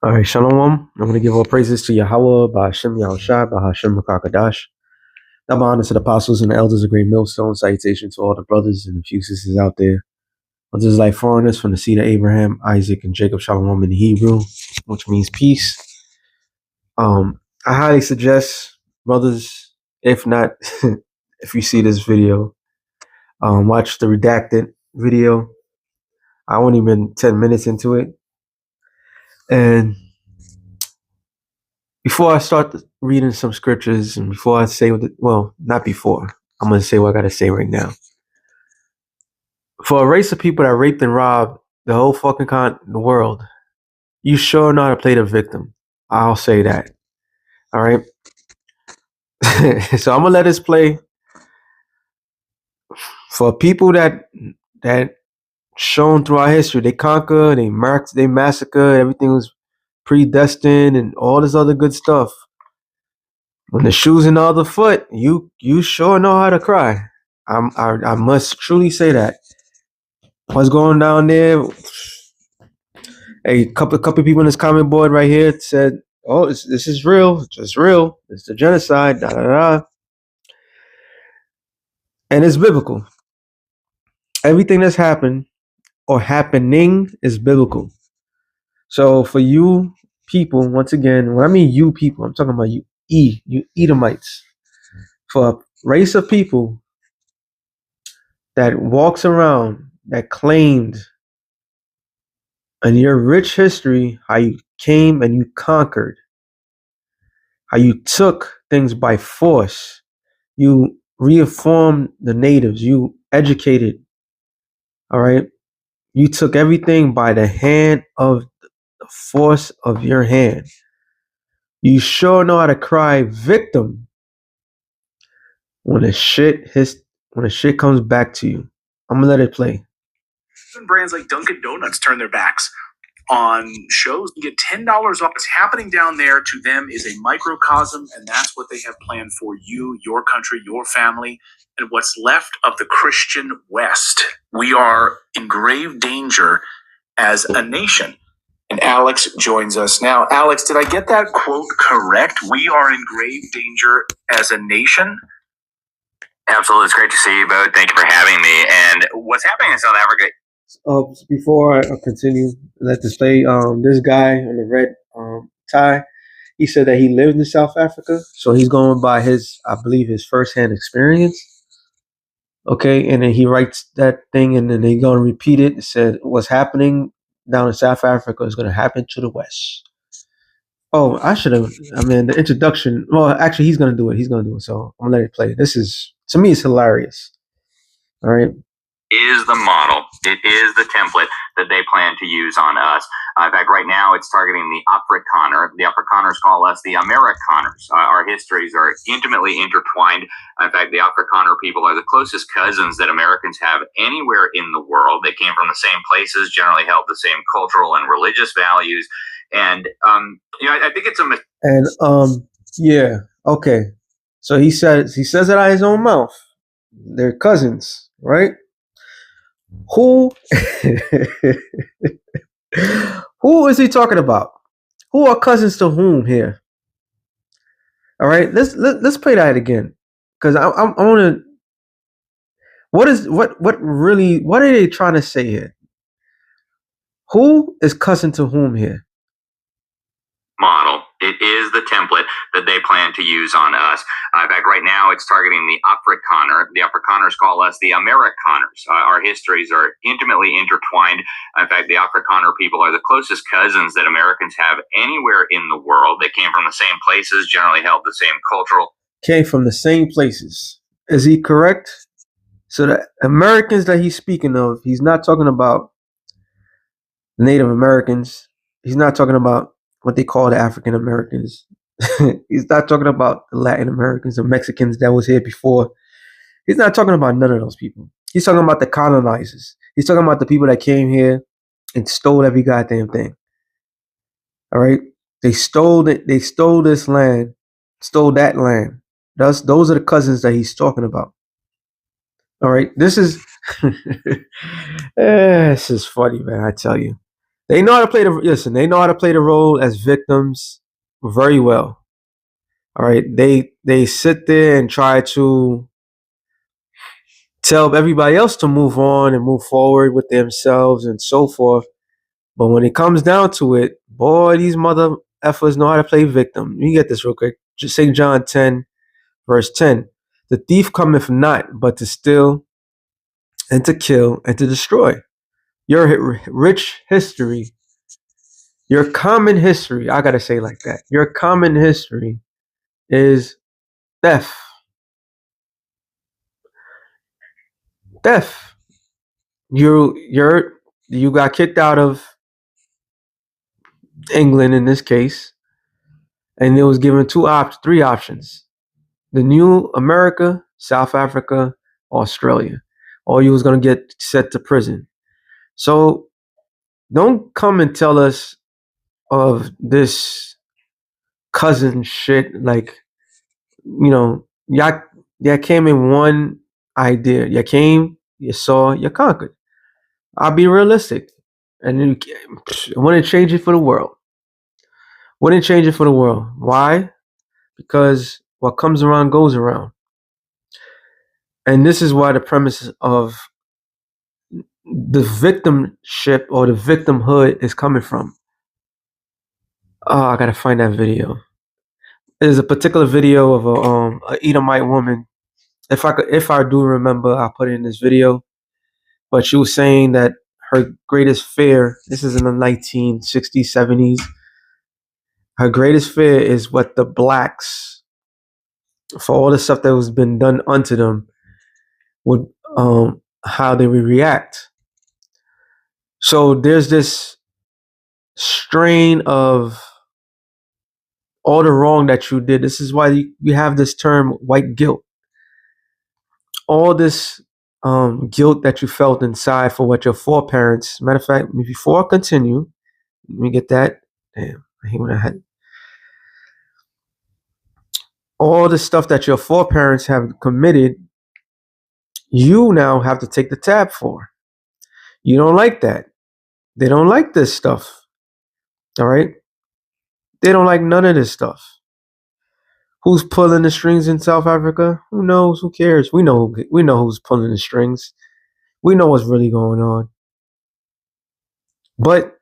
All right, Shalom. I'm going to give all praises to Yahweh, Ba'ashem Yahushua, Ba'ashem Makakadash. Double honor to the apostles and the elders of Great Millstone. Salutation to all the brothers and a few sisters out there. Others like foreigners from the seed of Abraham, Isaac, and Jacob. Shalom in Hebrew, which means peace. I highly suggest, brothers, if not, if you see this video, watch the redacted video. I only been 10 minutes into it. And before I start reading some scriptures and before I say not before, I'm going to say what I got to say right now. For a race of people that raped and robbed the whole fucking the world, you sure know how to play the victim. I'll say that. All right. So I'm going to let this play for people that shown throughout history. They conquered, they marked, they massacred, everything was predestined and all this other good stuff. When the shoe's in the other foot, you sure know how to cry. I must truly say that. What's going down there? A couple people in this comment board right here said, "Oh, this is real. It's real. It's the genocide." Da da da. And it's biblical. Everything that's happened or happening is biblical. So for you people, once again, when I mean you people, I'm talking about you Edomites. For a race of people that walks around, that claimed in your rich history how you came and you conquered, how you took things by force, you reformed the natives, you educated, all right? You took everything by the hand of the force of your hand. You sure know how to cry victim when the shit comes back to you. I'm gonna let it play. Brands like Dunkin' Donuts turn their backs on shows. You get $10 off. What's happening down there to them is a microcosm, and that's what they have planned for you, your country, your family, and what's left of the Christian West. We are in grave danger as a nation. And Alex joins us now. Alex, did I get that quote correct? We are in grave danger as a nation? Absolutely. It's great to see you both. Thank you for having me. And what's happening in South Africa? Before I continue, let this play. This guy in the red tie, he said that he lived in South Africa, so he's going by I believe his firsthand experience. Okay, and then he writes that thing, and then they're gonna repeat it. It said, "What's happening down in South Africa is gonna happen to the West." Oh, I should have. I mean, the introduction. Well, actually, he's gonna do it. So I'm gonna let it play. This is, to me, it's hilarious. All right. Is the model. It is the template that they plan to use on us. In fact, right now it's targeting the Afrikaner. The Afrikaners call us the Amerikaners. Our histories are intimately intertwined. In fact, the Afrikaner people are the closest cousins that Americans have anywhere in the world. They came from the same places, generally held the same cultural and religious values. And I think it's yeah, okay. So he says it out of his own mouth. They're cousins, right? Who is he talking about? Who are cousins to whom here? All right, let's play that again, because I want to. What are they trying to say here? Who is cousin to whom here? Model. It is the template that they plan to use on us. In fact, right now it's targeting the Afrikaner. The Afrikaners call us the Amerikaners. Our histories are intimately intertwined. In fact, the Afrikaner people are the closest cousins that Americans have anywhere in the world. They came from the same places, generally held the same cultural. Came from the same places. Is he correct? So the Americans that he's speaking of, he's not talking about Native Americans. He's not talking about what they call the African Americans. He's not talking about the Latin Americans or Mexicans that was here before. He's not talking about none of those people. He's talking about the colonizers. He's talking about the people that came here and stole every goddamn thing. All right? They stole it. They stole this land, stole that land. Those are the cousins that he's talking about. All right? This is this is funny, man, I tell you. They know how to play they know how to play the role as victims very well. All right. They sit there and try to tell everybody else to move on and move forward with themselves and so forth. But when it comes down to it, boy, these mother effers know how to play victim. You get this real quick. Just St. John 10, verse 10. The thief cometh not, but to steal and to kill and to destroy. Your rich history, your common history, I gotta say like that. Your common history is theft. Theft. You got kicked out of England in this case, and it was given three options: the new America, South Africa, Australia, or you was gonna get sent to prison. So don't come and tell us of this cousin shit. Like, y'all came in one idea. You came, you saw, you conquered. I'll be realistic, and I wouldn't change it for the world. Wouldn't change it for the world. Why? Because what comes around goes around. And this is why the premise of the victimship or the victimhood is coming from. Oh, I gotta find that video. There's a particular video of a Edomite woman. If I do remember, I'll put it in this video. But she was saying that her greatest fear. This is in the 1960s, 70s. Her greatest fear is what the blacks, for all the stuff that was been done unto them, would how they would react. So there's this strain of all the wrong that you did. This is why you have this term white guilt. All this guilt that you felt inside for what your foreparents. Matter of fact, before I continue, let me get that. Damn, I hate when I had all the stuff that your foreparents have committed. You now have to take the tab for. You don't like that. They don't like this stuff. All right. They don't like none of this stuff. Who's pulling the strings in South Africa? Who knows? Who cares? We know who's pulling the strings. We know what's really going on. But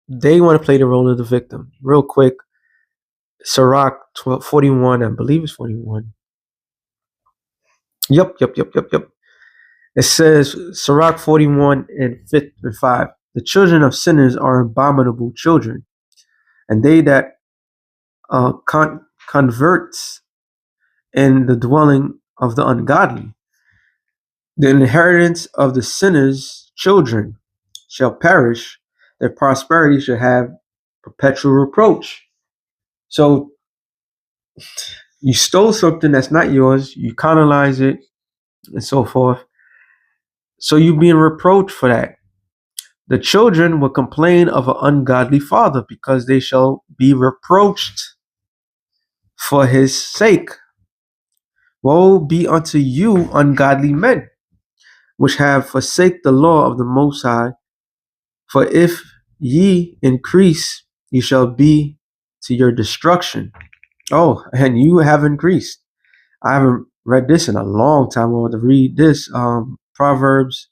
they want to play the role of the victim. Real quick, Sirach 41, I believe it's 41. Yep. It says, Sirach 41 and 5. The children of sinners are abominable children, and they that converts in the dwelling of the ungodly. The inheritance of the sinners' children shall perish. Their prosperity shall have perpetual reproach. So you stole something that's not yours, you colonize it, and so forth. So you're being reproached for that. The children will complain of an ungodly father because they shall be reproached for his sake. Woe be unto you, ungodly men, which have forsake the law of the Most High. For if ye increase, ye shall be to your destruction. Oh, and you have increased. I haven't read this in a long time. I want to read this. Proverbs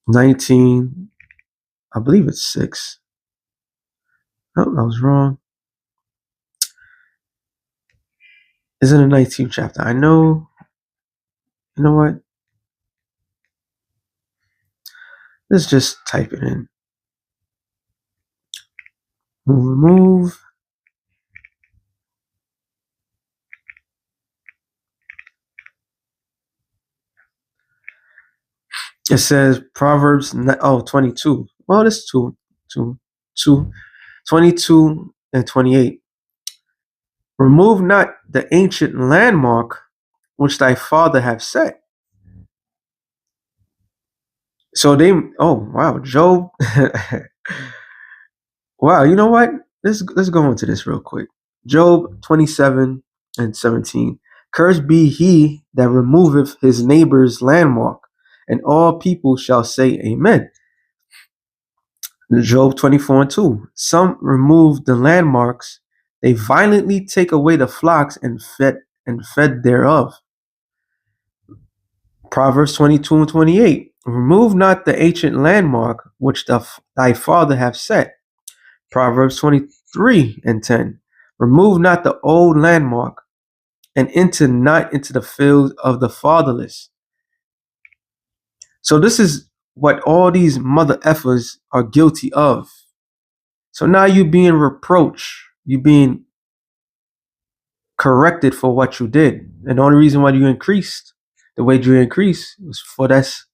19, I believe it's 6. Oh, I was wrong. It's in the 19th chapter. I know. You know what? Let's just type it in. Remove. It says Proverbs 22. Well, it's 22 and 28. Remove not the ancient landmark which thy father have set. So wow, Job. Wow, you know what? Let's go into this real quick. Job 27 and 17. Cursed be he that removeth his neighbor's landmark, and all people shall say amen. Job 24:2. Some remove the landmarks, they violently take away the flocks and fed thereof. Proverbs 22:28. Remove not the ancient landmark which thy father hath set. Proverbs 23:10. Remove not the old landmark, and enter not into the field of the fatherless. So this is what all these mother effers are guilty of. So now you being reproached, you being corrected for what you did. And the only reason why you increased the way you increased was for this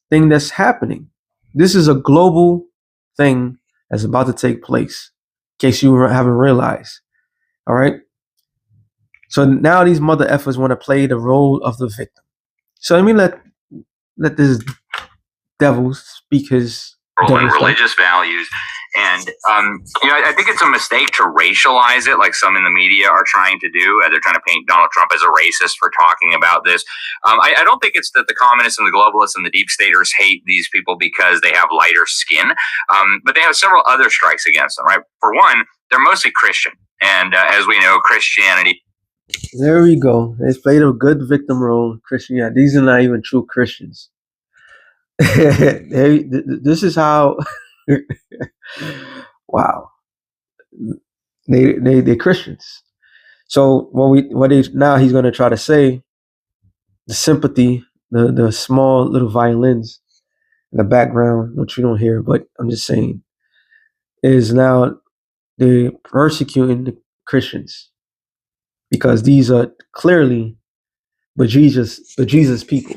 thing that's happening. This is a global thing that's about to take place, in case you haven't realized. All right. So now these mother effers want to play the role of the victim. So let me let this devil speak his and religious values. And, I think it's a mistake to racialize it like some in the media are trying to do. They're trying to paint Donald Trump as a racist for talking about this. I don't think it's that the communists and the globalists and the deep staters hate these people because they have lighter skin, but they have several other strikes against them, right? For one, they're mostly Christian. And as we know, Christianity. There we go. They played a good victim role. Christianity. These are not even true Christians. This is how. Wow. They're Christians. So now he's going to try to say the sympathy, the small little violins in the background, which you don't hear, but I'm just saying, is now they're persecuting the Christians because these are clearly bejesus people.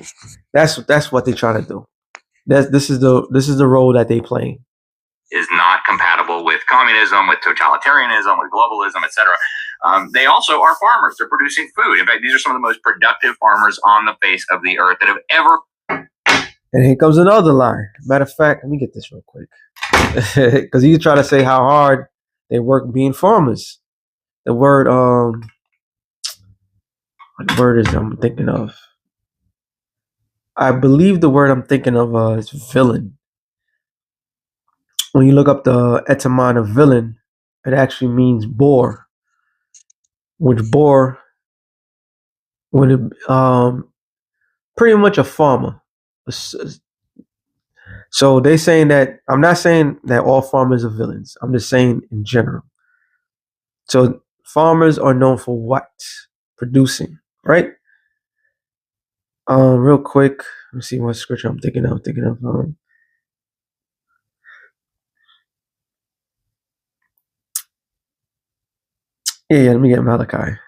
That's what they're trying to do. This is the role that they playing. Is not compatible with communism, with totalitarianism, with globalism, etc. They also are farmers. They're producing food. In fact, these are some of the most productive farmers on the face of the earth that have ever. And here comes another line. Matter of fact, let me get this real quick. Because you try to say how hard they work being farmers. The word, what word is I'm thinking of? I believe the word I'm thinking of is villain. When you look up the etymon of villain, it actually means boor, which boor would pretty much a farmer. So they saying that I'm not saying that all farmers are villains. I'm just saying in general. So farmers are known for what? Producing, right? Real quick, let me see what scripture I'm thinking of. Yeah, let me get Malachi.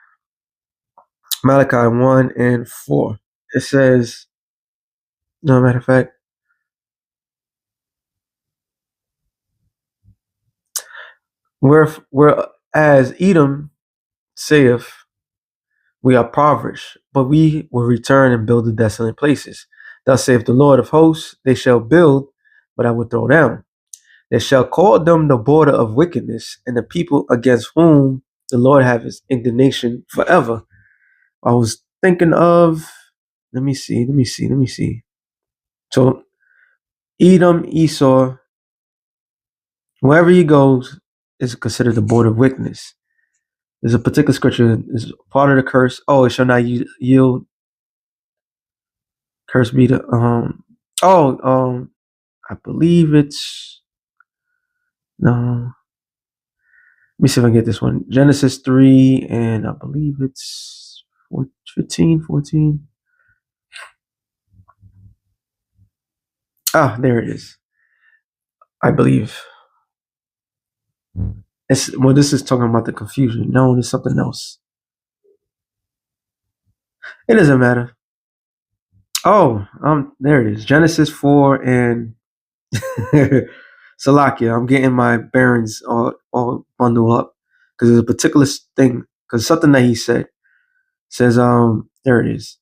Malachi 1:4. It says, no, matter of fact, whereas Edom saith, we are impoverished, but we will return and build the desolate places. Thus saith the Lord of hosts, they shall build, but I will throw down. They shall call them the border of wickedness, and the people against whom the Lord have his indignation forever. I was thinking of, let me see. So Edom, Esau, wherever he goes is considered the border of wickedness. There's a particular scripture, is part of the curse. Oh, it shall not yield. Curse be to, I believe it's, no. Let me see if I can get this one. Genesis 3, and I believe it's 15, 14. Ah, there it is. I believe. This is talking about the confusion. No, there's something else. It doesn't matter. Oh, there it is. Genesis 4 and Salakia. I'm getting my bearings all bundled up because there's a particular thing, because something that he says, there it is.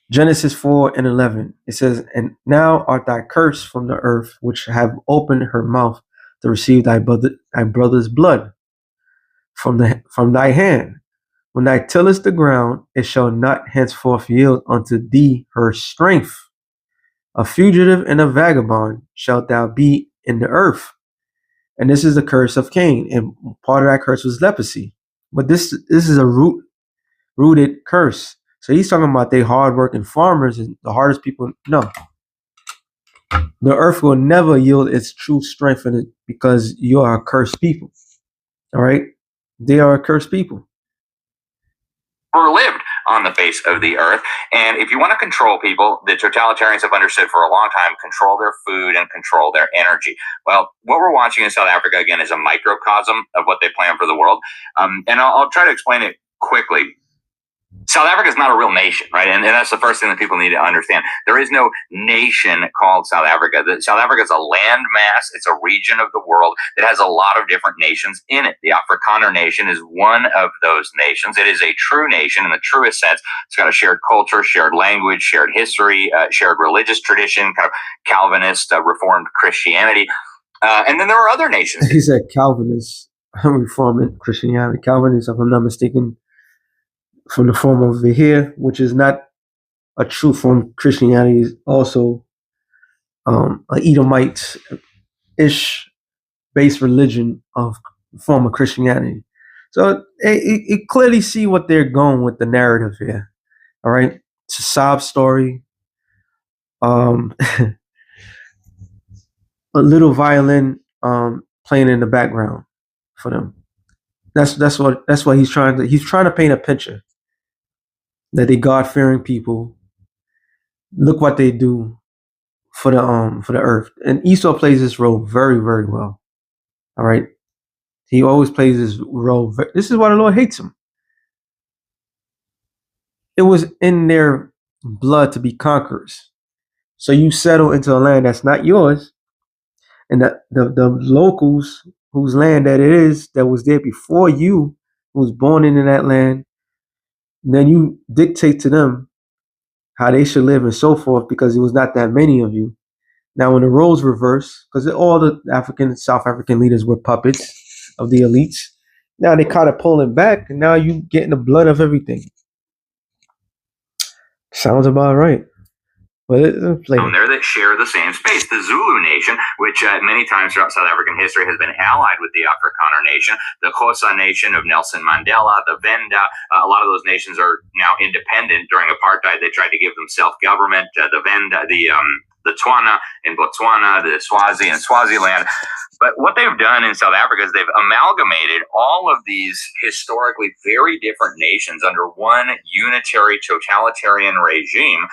Genesis 4:11. It says, and now art thou cursed from the earth, which have opened her mouth to receive thy brother's blood from thy hand. When thou tillest the ground, it shall not henceforth yield unto thee her strength. A fugitive and a vagabond shalt thou be in the earth. And this is the curse of Cain. And part of that curse was leprosy. But this is a rooted curse. So he's talking about they hardworking farmers and the hardest people. No, the earth will never yield its true strength in it because you are a cursed people. All right, they are a cursed people. Or lived on the face of the earth. And if you want to control people, the totalitarians have understood for a long time, control their food and control their energy. Well, what we're watching in South Africa, again, is a microcosm of what they plan for the world. And I'll try to explain it quickly. South Africa is not a real nation, right? And that's the first thing that people need to understand. There is no nation called South Africa. South Africa is a landmass. It's a region of the world that has a lot of different nations in it. The Afrikaner nation is one of those nations. It is a true nation in the truest sense. It's got a shared culture, shared language, shared history, shared religious tradition, kind of Calvinist, Reformed Christianity. And then there are other nations. He said Calvinist, Reformed Christianity. Calvinist, if I'm not mistaken, from the form over here, which is not a true form of Christianity, is also an Edomite-ish based religion of form of Christianity. So it clearly see what they're going with the narrative here. All right, it's a sob story. A little violin playing in the background for them. That's what he's trying to paint a picture that they God-fearing people. Look what they do for the earth. And Esau plays this role very, very well. All right. He always plays this role. This is why the Lord hates him. It was in their blood to be conquerors. So you settle into a land that's not yours, and the locals whose land that it is, that was there before you, who was born into that land, then you dictate to them how they should live and so forth, because it was not that many of you. Now, when the roles reverse, because all the South African leaders were puppets of the elites, now they kind of pulling back, and now you getting the blood of everything. Sounds about right. But it's there that share the same space. The Zulu nation, which many times throughout South African history has been allied with the Afrikaner nation, the Xhosa nation of Nelson Mandela, the Venda, a lot of those nations are now independent. During apartheid, they tried to give them self-government. The Venda, the Tswana in Botswana, the Swazi in Swaziland. But what they've done in South Africa is they've amalgamated all of these historically very different nations under one unitary totalitarian regime.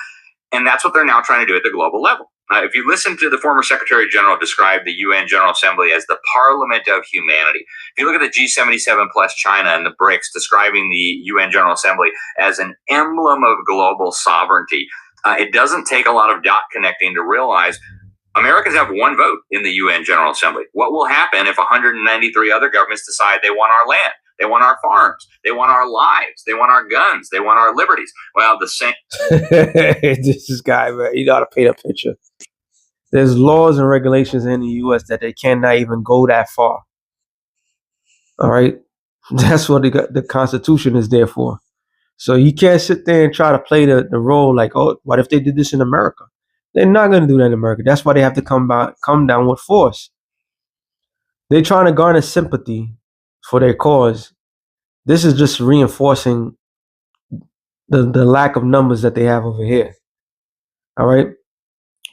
And that's what they're now trying to do at the global level. If you listen to the former Secretary General describe the UN General Assembly as the Parliament of Humanity, if you look at the G77 plus China and the BRICS describing the UN General Assembly as an emblem of global sovereignty, it doesn't take a lot of dot connecting to realize Americans have one vote in the UN General Assembly. What will happen if 193 other governments decide they want our land? They want our farms. They want our lives. They want our guns. They want our liberties. Well, the same. This guy, man, you got to paint a picture. There's laws and regulations in the U.S. that they cannot even go that far. All right, that's what the Constitution is there for. So you can't sit there and try to play the role like, oh, what if they did this in America? They're not going to do that in America. That's why they have to come down with force. They're trying to garner sympathy for their cause. This is just reinforcing the lack of numbers that they have over here. All right.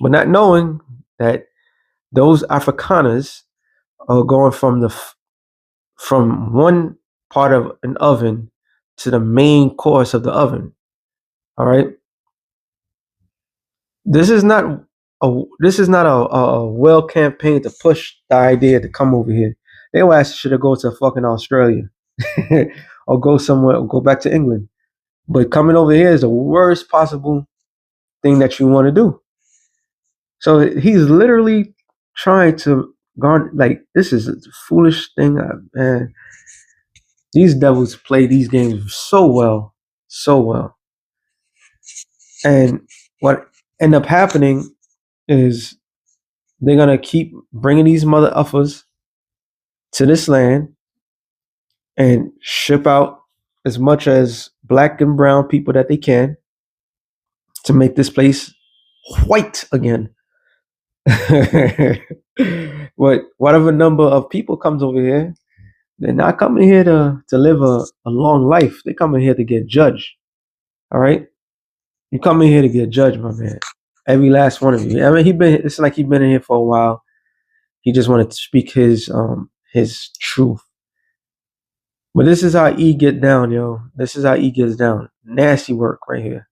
But not knowing that those Afrikaners are going from one part of an oven to the main course of the oven. All right. This is not a well campaign to push the idea to come over here. Their ass should have go to fucking Australia or go somewhere or go back to England. But coming over here is the worst possible thing that you want to do. So he's literally trying to garner, like, this is a foolish thing, man. These devils play these games so well. And what end up happening is they're gonna keep bringing these mother uffers to this land and ship out as much as black and brown people that they can to make this place white again. But whatever number of people comes over here, they're not coming here to live a long life. They're coming here to get judged. All right? You come in here to get judged, my man. Every last one of you. I mean, it's like he's been in here for a while. He just wanted to speak his truth. But this is how E get down, yo. This is how E gets down. Nasty work right here.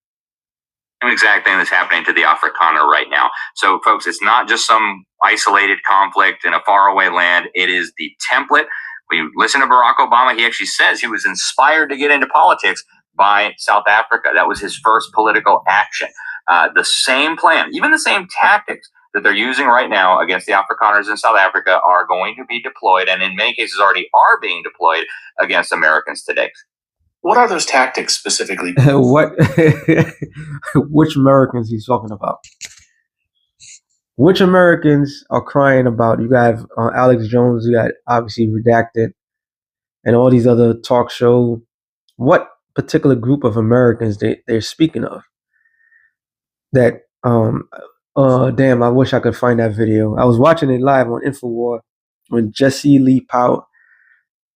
Same exact thing that's happening to the Afrikaner right now. So, folks, it's not just some isolated conflict in a faraway land. It is the template. We listen to Barack Obama. He actually says he was inspired to get into politics by South Africa. That was his first political action. The same plan, even the same tactics that they're using right now against the Afrikaners in South Africa are going to be deployed, and in many cases already are being deployed against Americans today. What are those tactics specifically? What? Which Americans he's talking about? Which Americans are crying about? You got Alex Jones. You got obviously Redacted, and all these other talk show. What particular group of Americans they're speaking of? That damn, I wish I could find that video. I was watching it live on InfoWar when Jesse Lee Powell.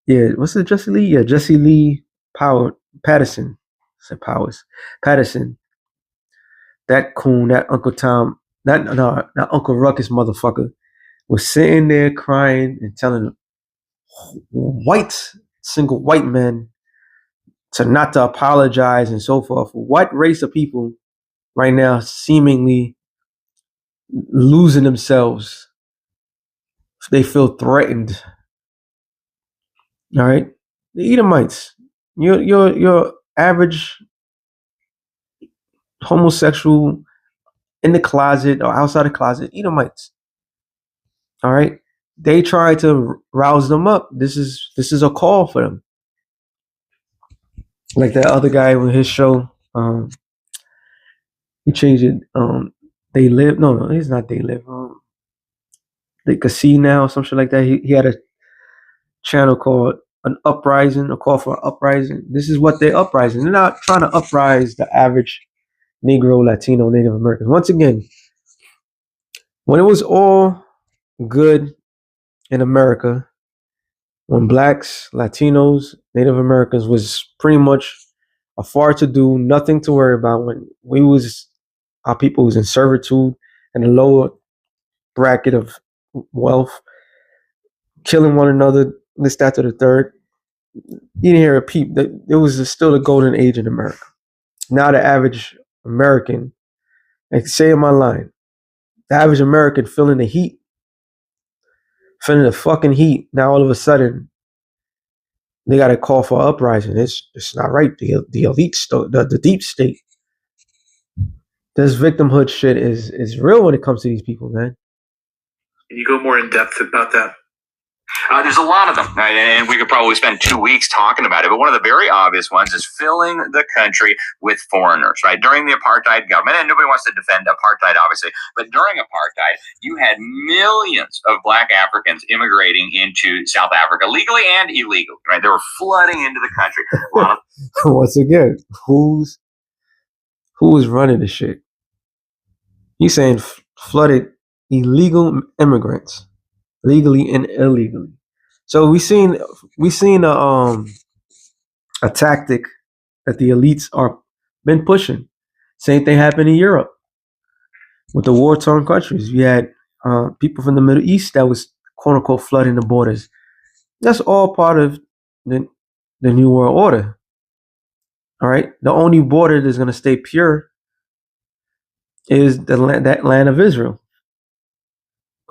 Yeah, what's it, Jesse Lee? Yeah, Jesse Lee Patterson. I said Powers. Patterson. That coon, that Uncle Tom, not Uncle Ruckus motherfucker, was sitting there crying and telling single white men to not to apologize and so forth. What race of people right now seemingly losing themselves? They feel threatened. All right, the Edomites. Your average homosexual in the closet or outside the closet, Edomites. All right, they try to rouse them up. This is a call for them. Like that other guy with his show, he changed it. They live. No, it's not. They live. They could see now, some shit like that. He had a channel called an uprising, a call for an uprising. This is what they're uprising. They're not trying to uprise the average Negro, Latino, Native American. Once again, when it was all good in America, when blacks, Latinos, Native Americans was pretty much a far to do, nothing to worry about, when our people was in servitude and the lower bracket of wealth, killing one another, this, that, to the third. You didn't hear a peep. It was still a golden age in America. Now the average American, like say in my line, the average American feeling the heat, feeling the fucking heat. Now all of a sudden, they got a call for uprising. It's not right. The elite, the deep state. This victimhood shit is real when it comes to these people, man. Can you go more in depth about that? There's a lot of them, right? And we could probably spend 2 weeks talking about it. But one of the very obvious ones is filling the country with foreigners, right? During the apartheid government, and nobody wants to defend apartheid, obviously, but during apartheid, you had millions of black Africans immigrating into South Africa, legally and illegally, right? They were flooding into the country. Once again, who is running the shit? He's saying flooded illegal immigrants, legally and illegally. So we seen a tactic that the elites are been pushing. Same thing happened in Europe with the war-torn countries. You had people from the Middle East that was quote unquote flooding the borders. That's all part of the New World Order. All right. The only border that's going to stay pure is that land of Israel.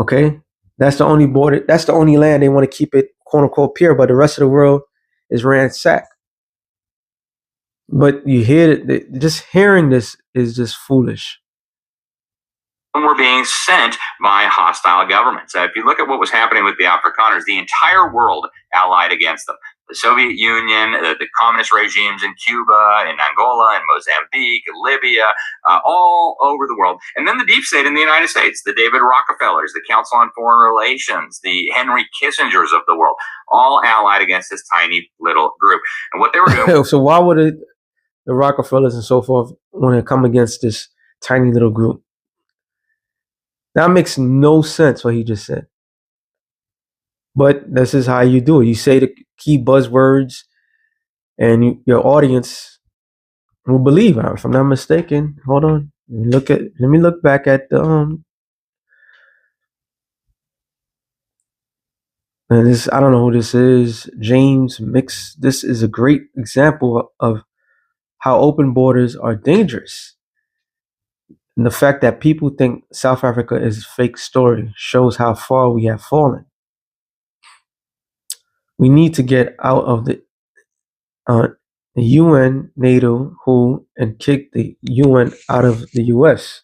Okay. That's the only border. That's the only land they want to keep it quote unquote pure, but the rest of the world is ransacked. But you hear it, just hearing this is just foolish. Were being sent by hostile governments. If you look at what was happening with the Afrikaners, the entire world allied against them. The Soviet Union, the communist regimes in Cuba, in Angola, in Mozambique, Libya, all over the world. And then the deep state in the United States, the David Rockefellers, the Council on Foreign Relations, the Henry Kissingers of the world, all allied against this tiny little group. And what they were doing. So why would the Rockefellers and so forth want to come against this tiny little group? That makes no sense what he just said. But this is how you do it. You say the key buzzwords, and your audience will believe. If I'm not mistaken, hold on. Let me look back at the and this, I don't know who this is. James Mix. This is a great example of how open borders are dangerous. And the fact that people think South Africa is a fake story shows how far we have fallen. We need to get out of uh, the UN, NATO, WHO, and kick the UN out of the US.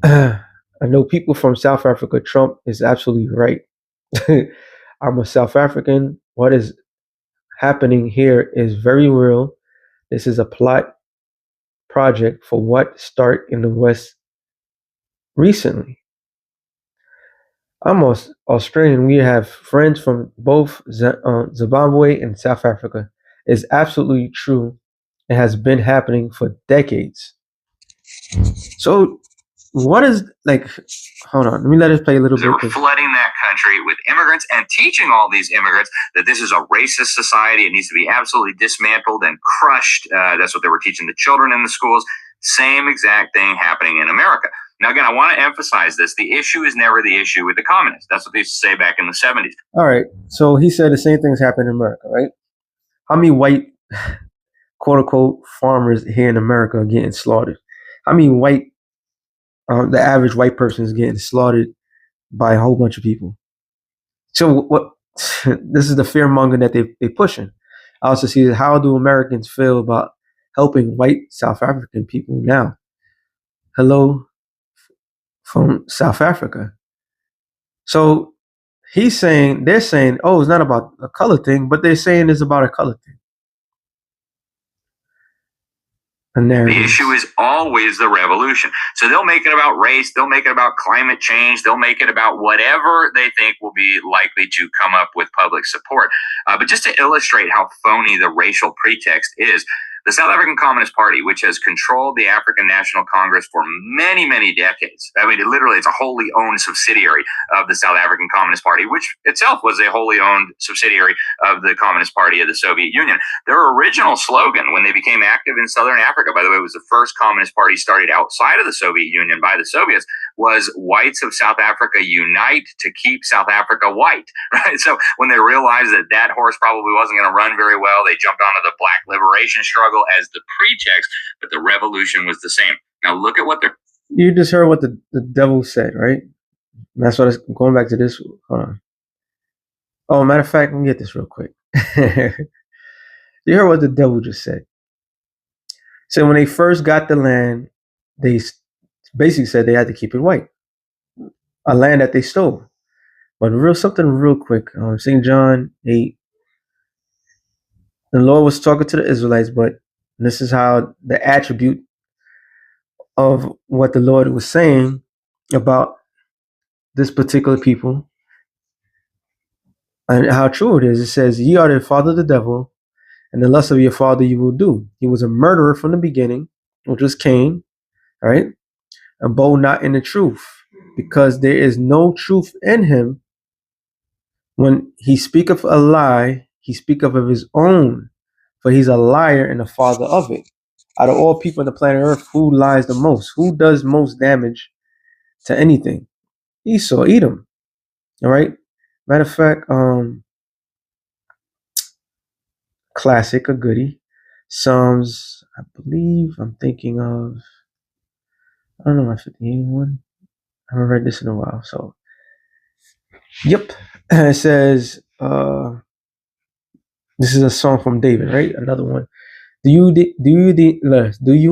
I know people from South Africa. Trump is absolutely right. I'm a South African. What is happening here is very real. This is a plot project for what start in the West recently. I'm Australian. We have friends from both Zimbabwe and South Africa. It's absolutely true. It has been happening for decades. So, what is like? Hold on. Let me let us play a little They were bit. flooding that country with immigrants and teaching all these immigrants that this is a racist society. It needs to be absolutely dismantled and crushed. That's what they were teaching the children in the schools. Same exact thing happening in America. Now, again, I want to emphasize this. The issue is never the issue with the communists. That's what they used to say back in the 70s. All right. So he said the same things happen in America, right? How many white, quote unquote, farmers here in America are getting slaughtered? How many white, the average white person is getting slaughtered by a whole bunch of people? So what? This is the fear mongering that they pushing. I also see how do Americans feel about helping white South African people now? Hello from South Africa. So they're saying, oh, it's not about a color thing, but they're saying it's about a color thing. The issue is always the revolution. So they'll make it about race. They'll make it about climate change. They'll make it about whatever they think will be likely to come up with public support. But just to illustrate how phony the racial pretext is, the South African Communist Party, which has controlled the African National Congress for many, many decades. I mean, it's a wholly owned subsidiary of the South African Communist Party, which itself was a wholly owned subsidiary of the Communist Party of the Soviet Union. Their original slogan when they became active in Southern Africa, by the way, it was the first Communist Party started outside of the Soviet Union by the Soviets, was whites of South Africa unite to keep South Africa white, right? So when they realized that horse probably wasn't going to run very well, they jumped onto the black liberation struggle as the pretext, but the revolution was the same. Now look at what they're... You just heard what the devil said, right? And that's what I'm going back to this. Hold on. Oh, matter of fact, let me get this real quick. You heard what the devil just said. So when they first got the land, they basically said they had to keep it white, a land that they stole. But something real quick. St. John 8. The Lord was talking to the Israelites, but this is how the attribute of what the Lord was saying about this particular people and how true it is. It says, "Ye are the father of the devil, and the lust of your father you will do." He was a murderer from the beginning, which was Cain, right? And bold not in the truth, because there is no truth in him. When he speaketh a lie, he speaketh of his own, for he's a liar and the father of it. Out of all people on the planet Earth, who lies the most? Who does most damage to anything? Esau, Edom. All right. Matter of fact, classic, a goodie. Psalms, I believe I'm thinking of, I don't know, my 51. I haven't read this in a while. So, yep. It says, this is a song from David, right? Another one. Do you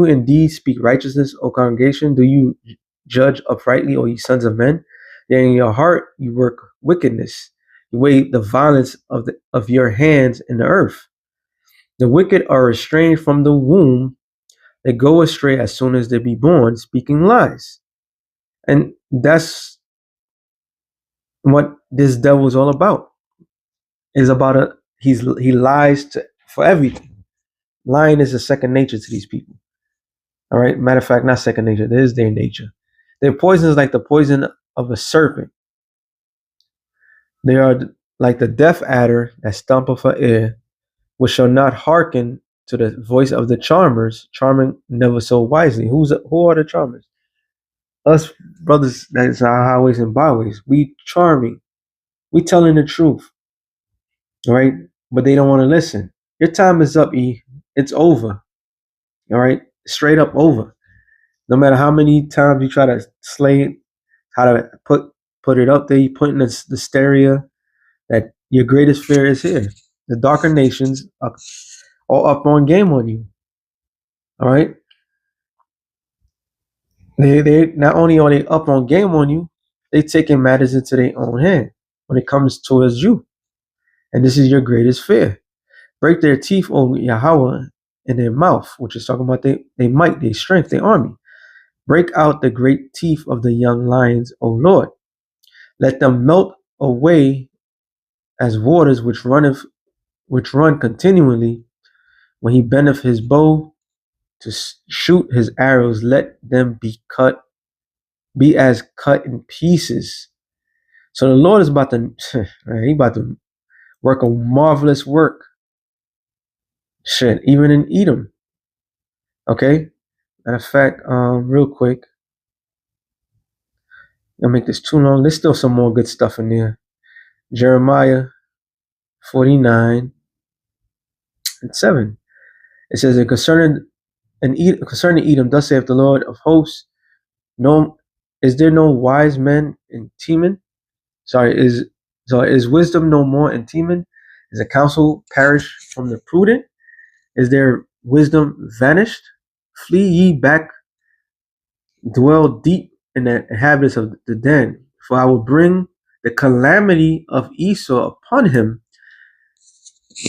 indeed speak righteousness, O congregation? Do you judge uprightly, O ye sons of men? Yet in your heart you work wickedness. You weigh the violence of your hands in the earth. The wicked are estranged from the womb. They go astray as soon as they be born, speaking lies. And that's what this devil is all about. Is about he lies for everything. Lying is a second nature to these people. All right. Matter of fact, not second nature. It is their nature. Their poison is like the poison of a serpent. They are like the deaf adder that stumpeth for air, which shall not hearken to the voice of the charmers, charming never so wisely. Who are the charmers? Us brothers that is our highways and byways. We charming. We telling the truth. All right. But they don't want to listen. Your time is up, E. It's over. All right. Straight up over. No matter how many times you try to slay it, how to put it up there, you put in the stereo that your greatest fear is here. The darker nations are all up on game on you. All right. They not only are they up on game on you, they taking matters into their own hand when it comes towards you. And this is your greatest fear. Break their teeth, O Yahweh, in their mouth, which is talking about they might, their strength, their army. Break out the great teeth of the young lions, O Lord. Let them melt away as waters which run continually. When he bendeth his bow to shoot his arrows, let them be as cut in pieces. So the Lord is about to, he about to work a marvelous work. Shit, even in Edom. Okay? Matter of fact, real quick, I'll make this too long. There's still some more good stuff in there. Jeremiah 49 and 7. It says, and concerning Edom, thus saith the Lord of hosts, no, is there no wise men in Teman? Is wisdom no more in Teman? Is a counsel perished from the prudent? Is their wisdom vanished? Flee ye back, dwell deep in the inhabitants of the den, for I will bring the calamity of Esau upon him,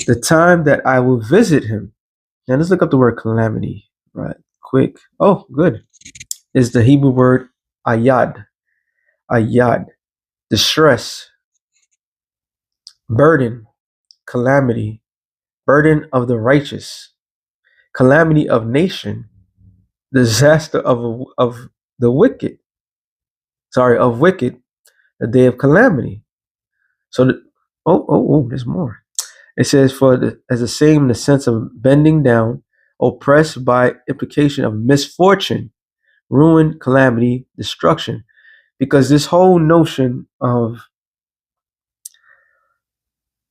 the time that I will visit him. Now let's look up the word calamity, right? Quick. Oh, good. Is the Hebrew word ayad. Ayad. Distress, burden, calamity, burden of the righteous, calamity of nation, disaster of the wicked. Of wicked, the day of calamity. So, there's more. It says, as the same in the sense of bending down, oppressed by implication of misfortune, ruin, calamity, destruction. Because this whole notion of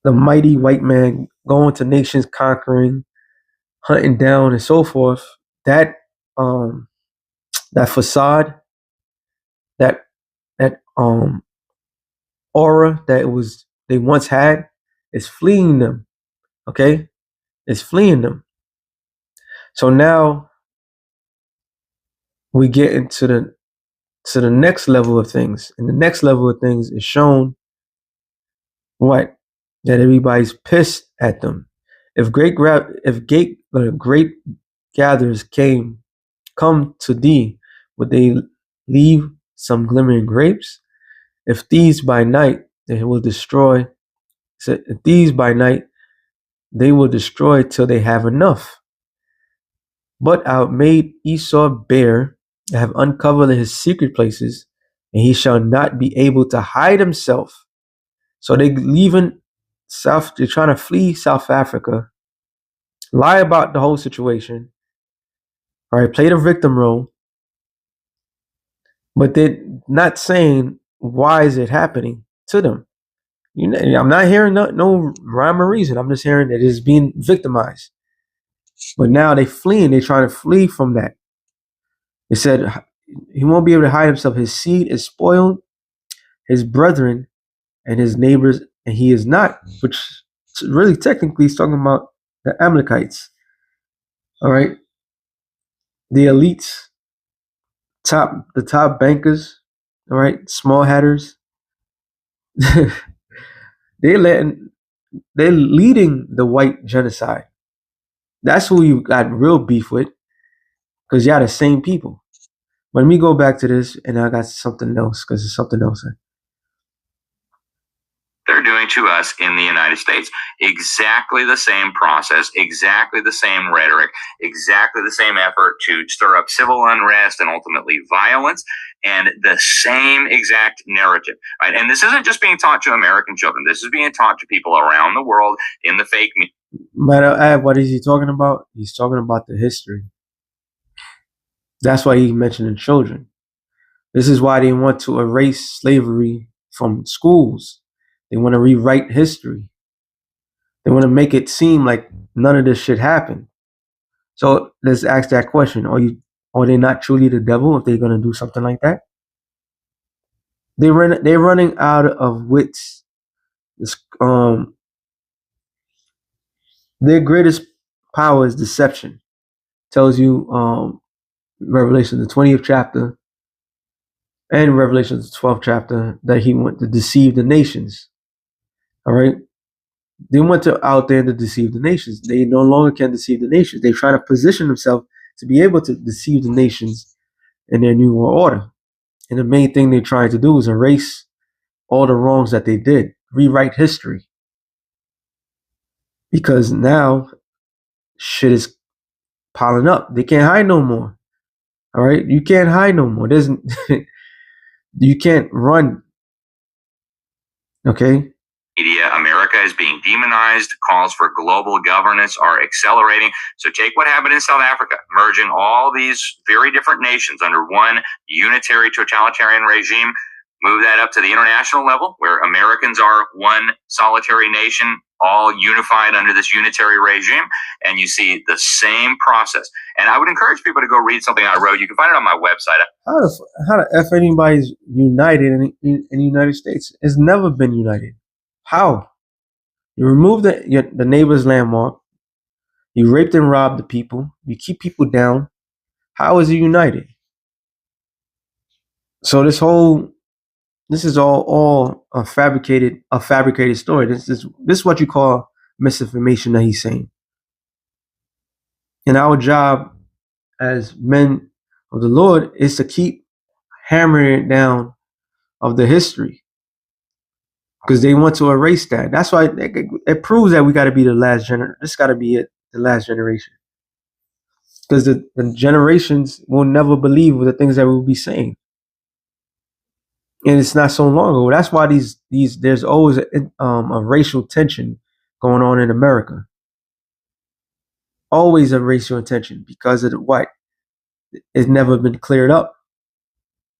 the mighty white man going to nations, conquering, hunting down, and so forth, that facade, that aura that they once had, is fleeing them. Okay, it's fleeing them. So now we get into the next level of things, and the next level of things is shown what, that everybody's pissed at them. If great gatherers come to thee, would they leave some glimmering grapes? If these by night they will destroy, if these by night they will destroy till they have enough. But I have made Esau bare, I have uncovered his secret places, and he shall not be able to hide himself. So they're trying to flee South Africa, lie about the whole situation, all right, play the victim role, but they're not saying why is it happening to them. I'm not hearing no rhyme or reason. I'm just hearing that it's being victimized. But now they're fleeing. They're trying to flee from that. It said he won't be able to hide himself. His seed is spoiled, his brethren and his neighbors, and he is not, which really technically is talking about the Amalekites. All right. The elites, the top bankers, all right, small hatters. they're leading the white genocide. That's who you got real beef with, because y'all the same people. But let me go back to this, and I got something else, because it's something else. They're doing doing to us in the United States. Exactly the same process, exactly the same rhetoric, exactly the same effort to stir up civil unrest and ultimately violence, and the same exact narrative. Right? And this isn't just being taught to American children. This is being taught to people around the world in the fake media. What is he talking about? He's talking about the history. That's why he mentioned children. This is why they want to erase slavery from schools. They want to rewrite history. They want to make it seem like none of this shit happened. So let's ask that question: are they not truly the devil if they're going to do something like that? They're running out of wits. Their greatest power is deception. Tells you Revelation the 20th chapter and Revelation the 12th chapter that he went to deceive the nations. All right. They went out there to deceive the nations. They no longer can deceive the nations. They try to position themselves to be able to deceive the nations in their new world order. And the main thing they're trying to do is erase all the wrongs that they did, rewrite history. Because now shit is piling up. They can't hide no more. All right, you can't hide no more. You can't run. Okay. Media, America is being demonized. Calls for global governance are accelerating. So take what happened in South Africa, merging all these very different nations under one unitary totalitarian regime. Move that up to the international level, where Americans are one solitary nation, all unified under this unitary regime, and you see the same process. And I would encourage people to go read something I wrote. You can find it on my website. How the F anybody's united in the United States? It's never been united. How? You remove the neighbor's landmark. You raped and robbed the people. You keep people down. How is it united? So this is all a fabricated story. This is what you call misinformation that he's saying. And our job as men of the Lord is to keep hammering it down of the history, because they want to erase that. That's why it proves that we got to be the last generation. This got to be it, the last generation, because the generations will never believe the things that we'll be saying. And it's not so long ago. That's why there's always a racial tension going on in America. Always a racial tension because of what it's never been cleared up.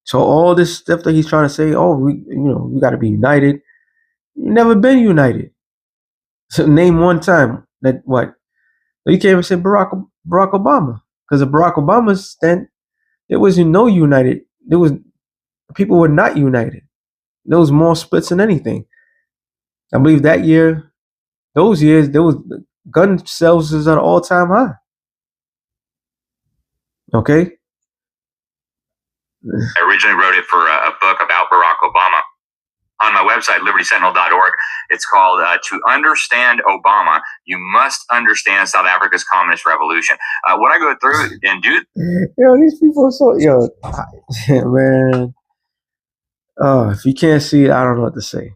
So all this stuff that he's trying to say, we got to be united. You've never been united. So name one time that what? You can't even say Barack Obama, because of Barack Obama's stand, there was no united. People were not united. There was more splits than anything. I believe those years, there was gun sales is at an all-time high. Okay. I originally wrote it for a book about Barack Obama. On my website, libertysentinel.org, it's called To Understand Obama, You Must Understand South Africa's Communist Revolution. What I go through and do... These people are so... man. Oh, if you can't see it, I don't know what to say.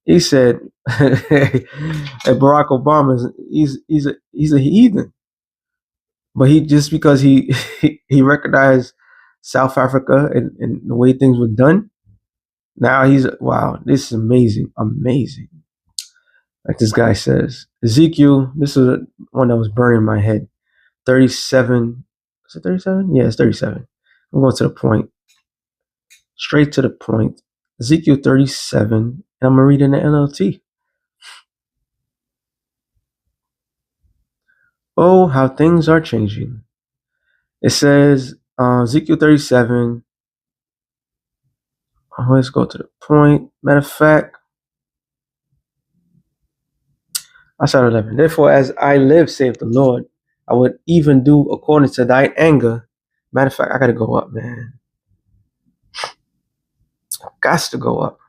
He said, Barack Obama, he's a heathen. But because he recognized South Africa and the way things were done, now wow, this is amazing. Like this guy says, Ezekiel, this is one that was burning my head. 37, is it 37? Yeah, it's 37. I'm going to the point. Straight to the point. Ezekiel 37, and I'm going to read in the NLT. Oh, how things are changing. It says, Ezekiel 37, let's go to the point. Matter of fact, I started 11. Therefore, as I live, saith the Lord, I would even do according to thine anger. Matter of fact, I got to go up, man. Got to go up.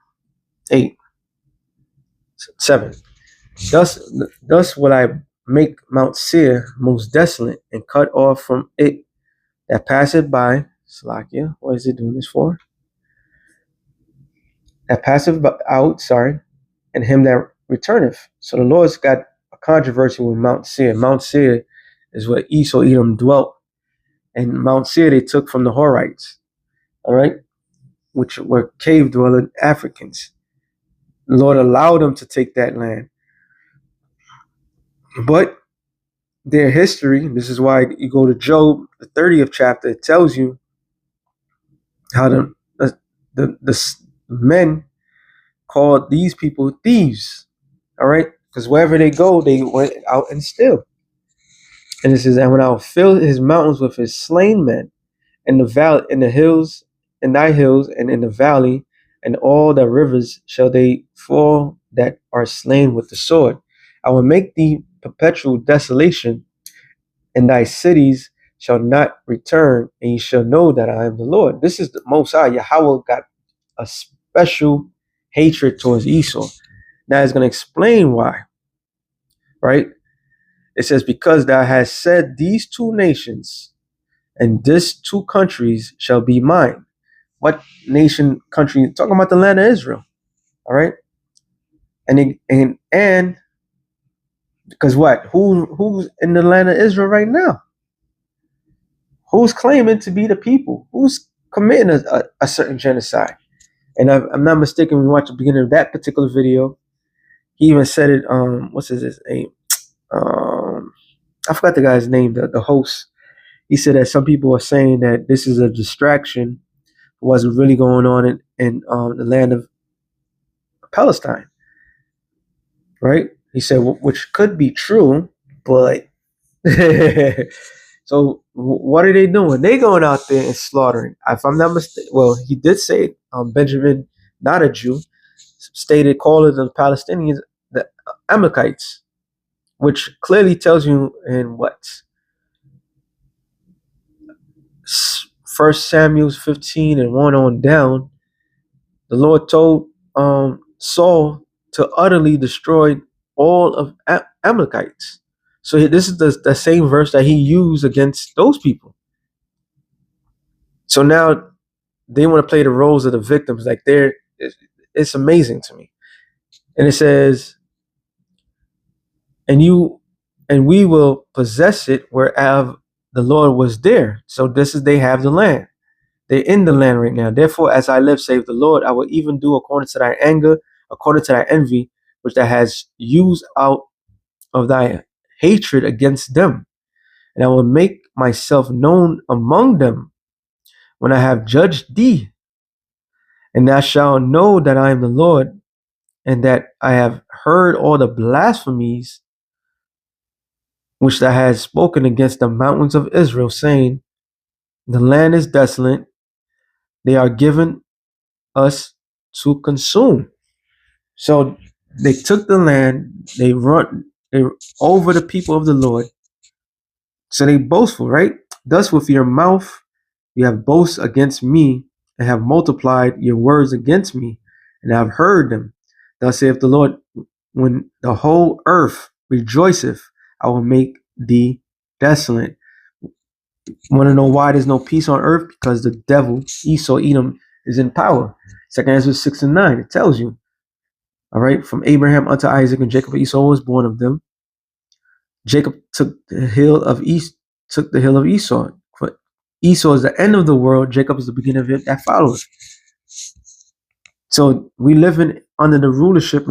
8, 7. Thus will I make Mount Seir most desolate and cut off from it that passeth by. Slakia, what is it doing this for? That passeth out, and him that returneth. So the Lord's got a controversy with Mount Seir. Mount Seir is where Esau Edom dwelt, and Mount Seir they took from the Horites, all right, which were cave dwelling Africans. The Lord allowed them to take that land, but their history. This is why you go to Job, the 30th chapter. It tells you how the men called these people thieves. All right, because wherever they go, they went out and steal. And it says, and when I will fill his mountains with his slain men, in the valley, in the hills, in thy hills, and in the valley, and all the rivers shall they fall that are slain with the sword. I will make thee perpetual desolation, and thy cities shall not return, and ye shall know that I am the Lord. This is the Most High. Yahweh got a special hatred towards Esau. Now it's going to explain why, right? It says, because thou hast said these two nations and this two countries shall be mine. What nation, country? Talking about the land of Israel. All right. And because what? Who's in the land of Israel right now? Who's claiming to be the people? Who's committing a certain genocide? And I'm not mistaken, when we watch the beginning of that particular video, he even said it. What's his name? I forgot the guy's name. The host. He said that some people are saying that this is a distraction for what's really going on in the land of Palestine, right? He said, which could be true, but so what are they doing? They going out there and slaughtering. If I'm not mistaken, well, he did say Benjamin, not a Jew, stated calling the Palestinians the Amalekites, which clearly tells you in what First Samuel 15 and 1 on down, the Lord told Saul to utterly destroy all of Amalekites. So this is the same verse that he used against those people. So now they want to play the roles of the victims. Like it's amazing to me. And it says, and we will possess it wherever the Lord was there. So this is, they have the land. They're in the land right now. Therefore, as I live, save the Lord, I will even do according to thy anger, according to thy envy, which thou hast used out of thy hatred against them. And I will make myself known among them when I have judged thee. And thou shalt know that I am the Lord, and that I have heard all the blasphemies which thou hast spoken against the mountains of Israel, saying, the land is desolate, they are given us to consume. So they took the land, they over the people of the Lord. So they boastful, right? Thus with your mouth you have boasted against me, and have multiplied your words against me, and I have heard them. Thus saith the Lord, when the whole earth rejoiceth, I will make thee desolate. Want to know why there's no peace on earth? Because the devil, Esau, Edom, is in power. 2 Ezra 6 and 9, it tells you. All right, from Abraham unto Isaac and Jacob, Esau was born of them. Jacob took the hill of Esau. For Esau is the end of the world. Jacob is the beginning of it that follows. So we live under the rulership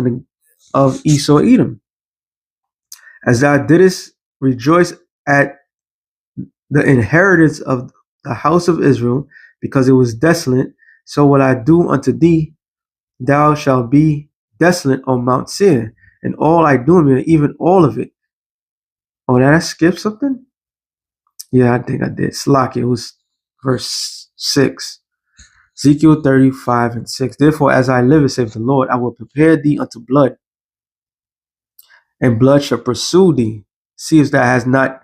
of Esau, Edom. As thou didst rejoice at the inheritance of the house of Israel, because it was desolate, so will I do unto thee. Thou shalt be desolate on Mount Seir, and all I do in it, even all of it. Oh, did I skip something? Yeah, I think I did. Slack, it was verse 6. Ezekiel 35 and 6. Therefore, as I live, saith the Lord, I will prepare thee unto blood, and blood shall pursue thee. See if thou hast not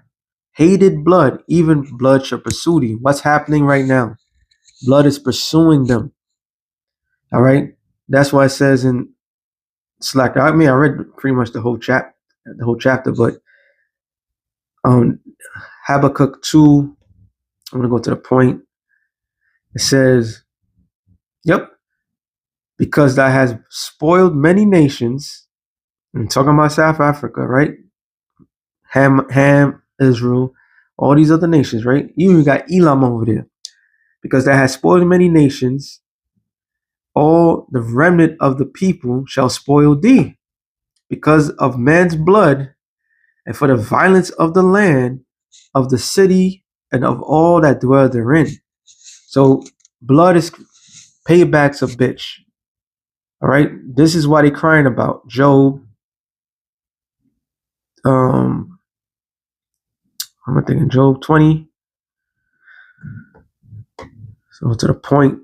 hated blood, even blood shall pursue thee. What's happening right now? Blood is pursuing them. All right. That's why it says in Slack. I mean, I read pretty much the whole chapter, but Habakkuk 2, I'm gonna go to the point. It says, yep, because thou hast spoiled many nations. I'm talking about South Africa, right? Ham, Israel, all these other nations, right? You even got Elam over there. Because thou hast spoiled many nations, all the remnant of the people shall spoil thee. Because of man's blood, and for the violence of the land, of the city, and of all that dwell therein. So blood is payback's a bitch. All right. This is what they're crying about. Job. I'm thinking Job 20. So to the point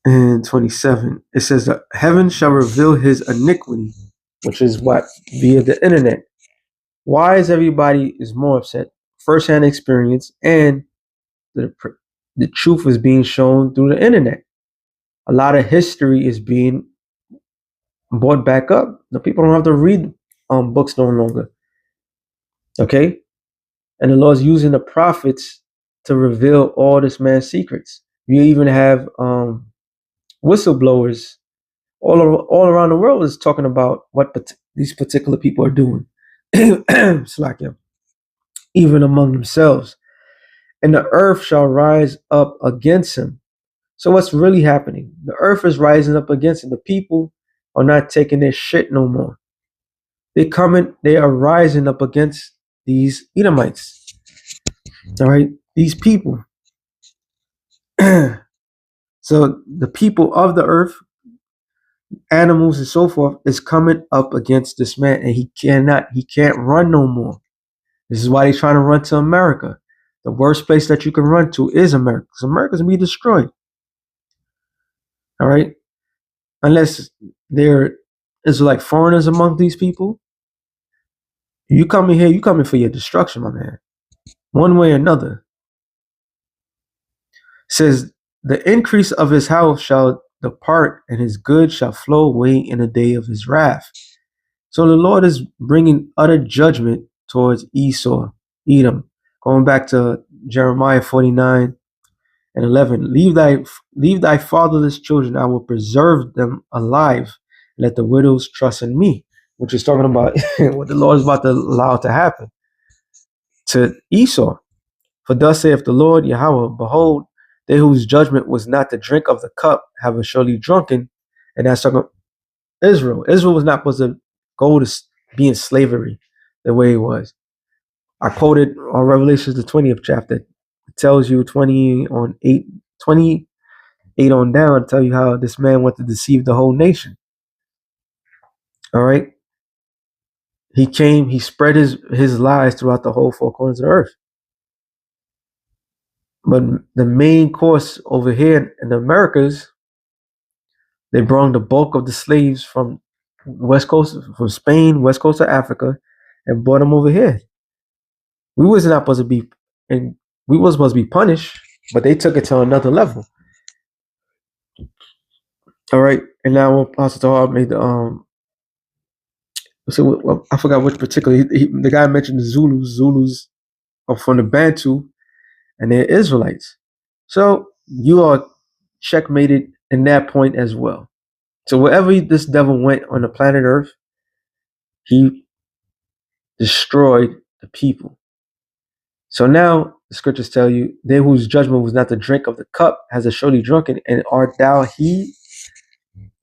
in 27, it says that heaven shall reveal his iniquity, which is what? Via the internet. Why is everybody is more upset? First-hand experience, and the truth is being shown through the internet. A lot of history is being brought back up. The people don't have to read books no longer. Okay? And the Lord's using the prophets to reveal all this man's secrets. You even have whistleblowers all around the world is talking about what these particular people are doing. Slack him. Even among themselves. And the earth shall rise up against him. So what's really happening? The earth is rising up against him. The people are not taking their shit no more. They are rising up against these Edomites. All right, these people. So the people of the earth, animals and so forth, is coming up against this man, and he can't run no more. This is why they're trying to run to America. The worst place that you can run to is America, because America's gonna be destroyed. All right, unless there is like foreigners among these people. You coming here, you coming for your destruction, my man. One way or another. It says, the increase of his house shall depart, and his goods shall flow away in the day of his wrath. So the Lord is bringing utter judgment towards Esau, Edom. Going back to Jeremiah 49:11. Leave thy fatherless children, I will preserve them alive. Let the widows trust in me. Which is talking about what the Lord is about to allow to happen to Esau. For thus saith the Lord Yahweh, behold, they whose judgment was not to drink of the cup have surely drunken. And that's talking about Israel. Israel was not supposed to go to be in slavery the way it was. I quoted on Revelations, the 20th chapter. It tells you 28 on down, tell you how this man went to deceive the whole nation. All right. He spread his lies throughout the whole four corners of the earth. But the main course over here in the Americas, they brought the bulk of the slaves from West Coast, from Spain, West Coast of Africa, and brought them over here. We was not supposed to be, and we was supposed to be punished, but they took it to another level. All right, and now Apostle Tahar made the So I forgot which particular. The guy mentioned the Zulus. Zulus are from the Bantu, and they're Israelites. So you are checkmated in that point as well. So wherever this devil went on the planet Earth, he destroyed the people. So now the scriptures tell you, they whose judgment was not to drink of the cup has surely drunken, and art thou he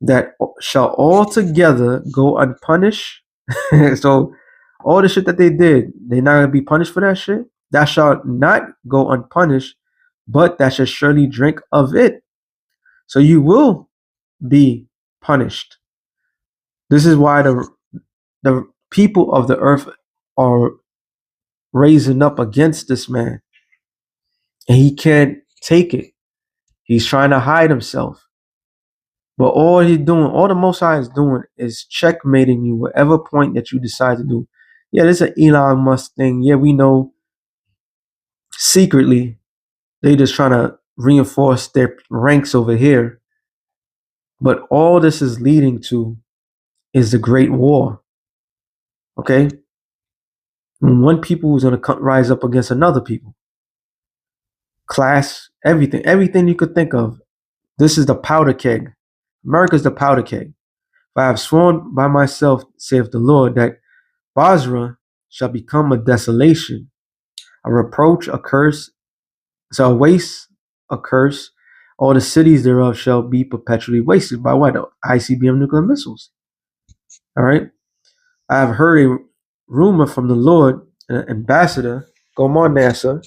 that shall altogether go unpunished? So all the shit that they did, they're not gonna be punished for that shit. That shall not go unpunished, but that shall surely drink of it. So you will be punished. This is why the people of the earth are raising up against this man, and he can't take it. He's trying to hide himself. But all the Most High is doing is checkmating you, whatever point that you decide to do. Yeah, this is an Elon Musk thing. Yeah, we know secretly they just trying to reinforce their ranks over here. But all this is leading to is the Great War. Okay? When one people is going to rise up against another people. Class, everything you could think of. This is the powder keg. America's the powder keg. For I have sworn by myself, saith the Lord, that Basra shall become a desolation, a reproach, a curse, so a waste, a curse. All the cities thereof shall be perpetually wasted by what? ICBM nuclear missiles. All right. I have heard a rumor from the Lord, an ambassador, Gomar Nasser,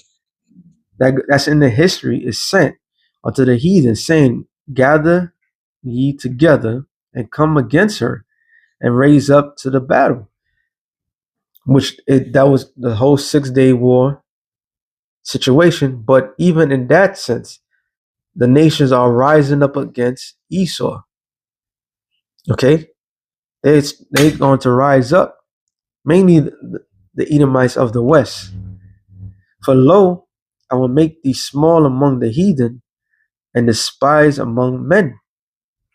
that's in the history, is sent unto the heathen, saying, gather ye together and come against her and raise up to the battle. That was the whole 6-day war situation. But even in that sense, the nations are rising up against Esau. Okay, they're going to rise up, mainly the Edomites of the west. For lo, I will make thee small among the heathen and despised among men,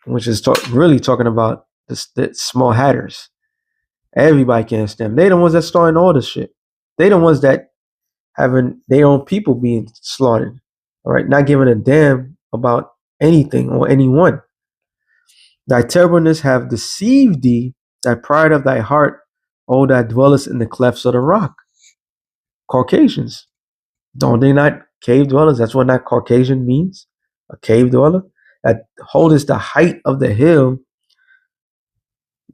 which is really talking about the small hatters. Everybody can't stand them. They the ones that starting all this shit. They the ones that having their own people being slaughtered. All right, not giving a damn about anything or anyone. Thy terribleness have deceived thee, thy pride of thy heart, O that dwellest in the clefts of the rock. Caucasians. Don't they not cave dwellers? That's what that Caucasian means. A cave dweller. That holdest the height of the hill,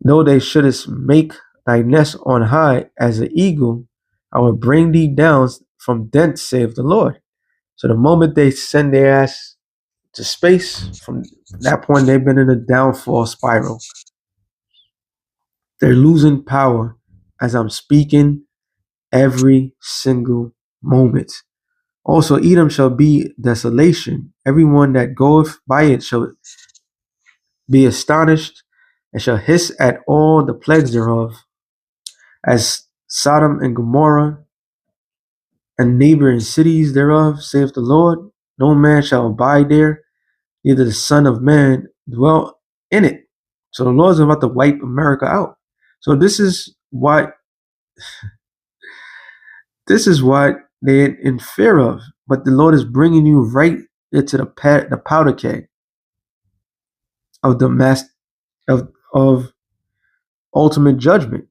though they shouldest make thy nest on high as an eagle, I will bring thee down from thence, saith the Lord. So the moment they send their ass to space, from that point they've been in a downfall spiral. They're losing power as I'm speaking every single moment. Also, Edom shall be desolation. Everyone that goeth by it shall be astonished and shall hiss at all the plagues thereof, as Sodom and Gomorrah and neighboring cities thereof, saith the Lord. No man shall abide there, neither the Son of Man dwell in it. So the Lord's about to wipe America out. So this is what they're in fear of. But the Lord is bringing you right into the powder keg of the of ultimate judgment.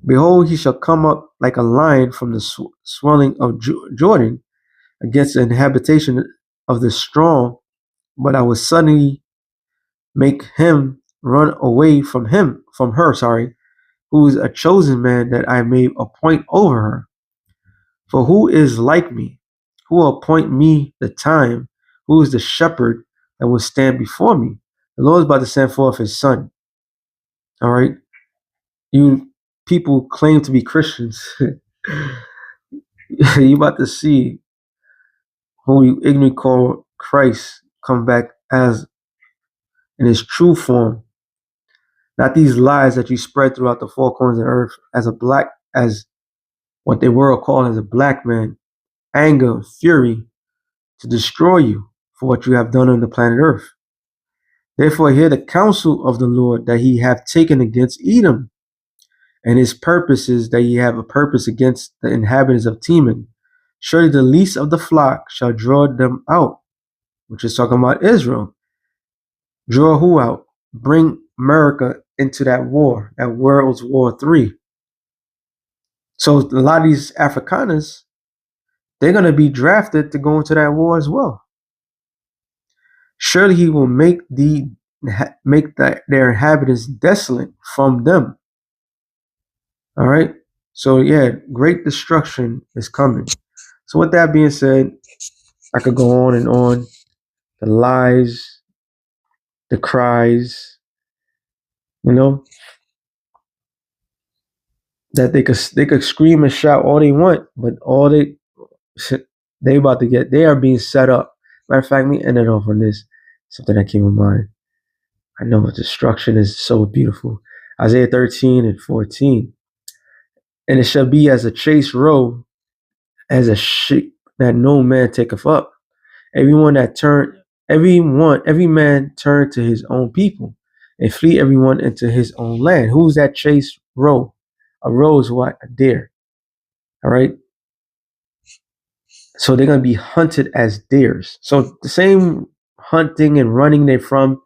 Behold, he shall come up like a lion from the swelling of Jordan against the habitation of the strong, but I will suddenly make him run away from her, who is a chosen man that I may appoint over her. For who is like me? Who will appoint me the time? Who is the shepherd that will stand before me? The Lord is about to send forth his son. All right. You people claim to be Christians. You about to see who you ignorantly call Christ come back as in his true form. Not these lies that you spread throughout the four corners of the earth as what they were called as a black man, anger, fury, to destroy you for what you have done on the planet earth. Therefore hear the counsel of the Lord that he hath taken against Edom, and his purpose is that ye have a purpose against the inhabitants of Teman. Surely the least of the flock shall draw them out, which is talking about Israel. Draw who out? Bring America into that war, that World War III. So a lot of these Afrikaners, they're going to be drafted to go into that war as well. Surely he will make their inhabitants desolate from them. All right. So yeah, great destruction is coming. So with that being said, I could go on and on. The lies, the cries, that they could scream and shout all they want, but all they are being set up. Matter of fact, let me end it off on this. Something that came to mind. I know destruction is so beautiful. Isaiah 13:14. And it shall be as a chased roe, as a sheep that no man taketh up. Every man turn to his own people, and flee everyone into his own land. Who's that chased roe? A roe is what? A deer. All right. So they're going to be hunted as deers. So the same hunting and running they from,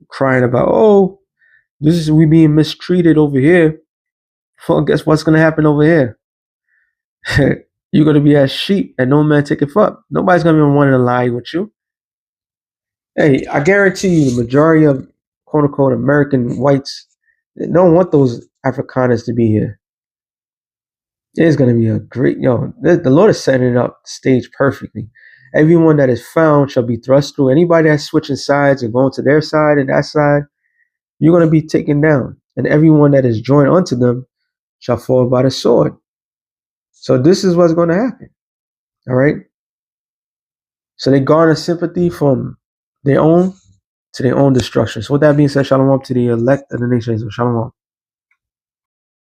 crying about, oh, this is we being mistreated over here. Well, guess what's gonna happen over here? You're gonna be as sheep and no man taketh up. Nobody's gonna be wanting to lie with you. Hey, I guarantee you the majority of quote unquote American whites, they don't want those Afrikaners to be here. It's gonna be a great the Lord is setting it up stage perfectly. Everyone that is found shall be thrust through. Anybody that's switching sides and going to their side and that side, you're gonna be taken down. And everyone that is joined unto them shall fall by the sword. So this is what's gonna happen. All right. So they garner sympathy from their own to their own destruction. So with that being said, shalom to the elect of the nations. Shalom.